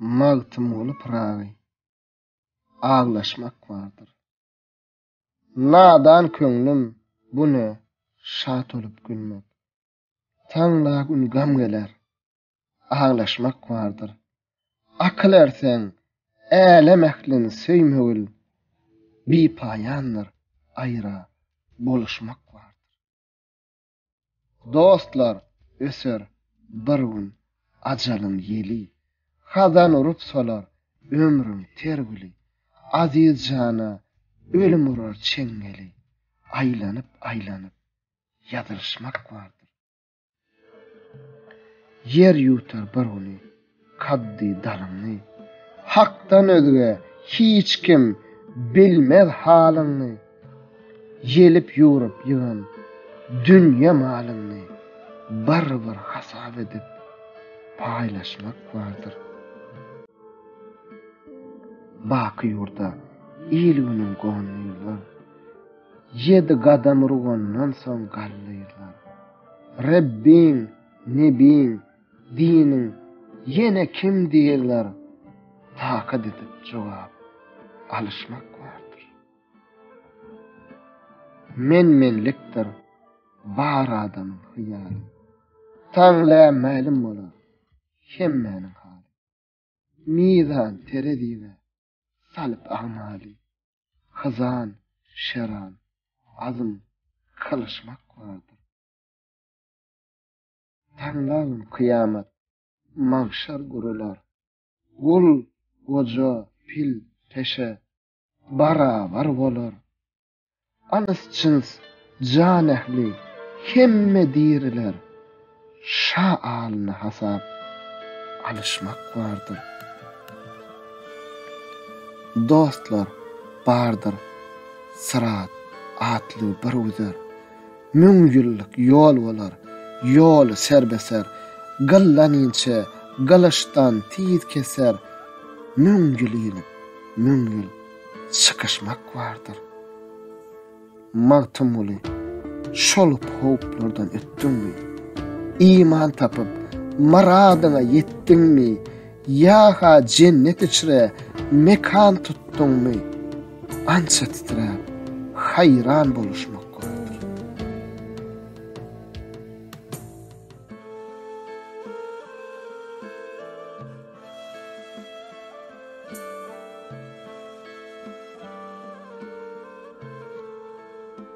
magtym olup ragy, ağlaşmak vardır. Nadan köňlüm bune şat olup gülmek. Taňla gün gam geler, ağlaşmak vardır. Akıl erseň, älemeklini söýmegil, bipaýandyr, aýra boluşmak vardır. Dostlar öser bir gün ajalyň ýeli, hazan urup solar ömrüň tergili, aziz jana ölüm urar çeňgeli, aýlanyp ýadyrşmak vardır. Yer ýutar bir güni, kaddy dalyny, hakdan özge hiç kim bilmez halyny, gelip ýurup ýygan dünýä malyny bir hasap edip paýlaşmak vardır. Baky ýurda il günüň gonýylar, 7 gadam urgandan soň gallylar. Rabbin, nebin, dinin, yene kim diýerler, takat edip jogap alışmak vardır. Menlikdir bar adamyň hyýaly. Taňla ma'lum bolar hemmäniň haly. Mizan terediňe salyp agmaly. Hazan, şeran, azım kılışmak vardır. Taňlagyň kıyamet, mahşer gurular, gul, goja, pil, peşe, barabar bolar. Anys çyns, jan ähli, hemme diriler, şa alyny hasap alışmak vardır. Dostlar bardır, sırat, atly bir üzer, müň ýyllyk ýol bolar, ýol serbeser, gyllanynça gylyşdan tiz keser, müň ýyl çykyşmak vardır. Magtymly şolup howplardan ötdüňmi? İman tapıp maradyna ýetdiňmi? Ýa-ha cennet içre mekan tutduňmy? Ança titrep hayran boluşmak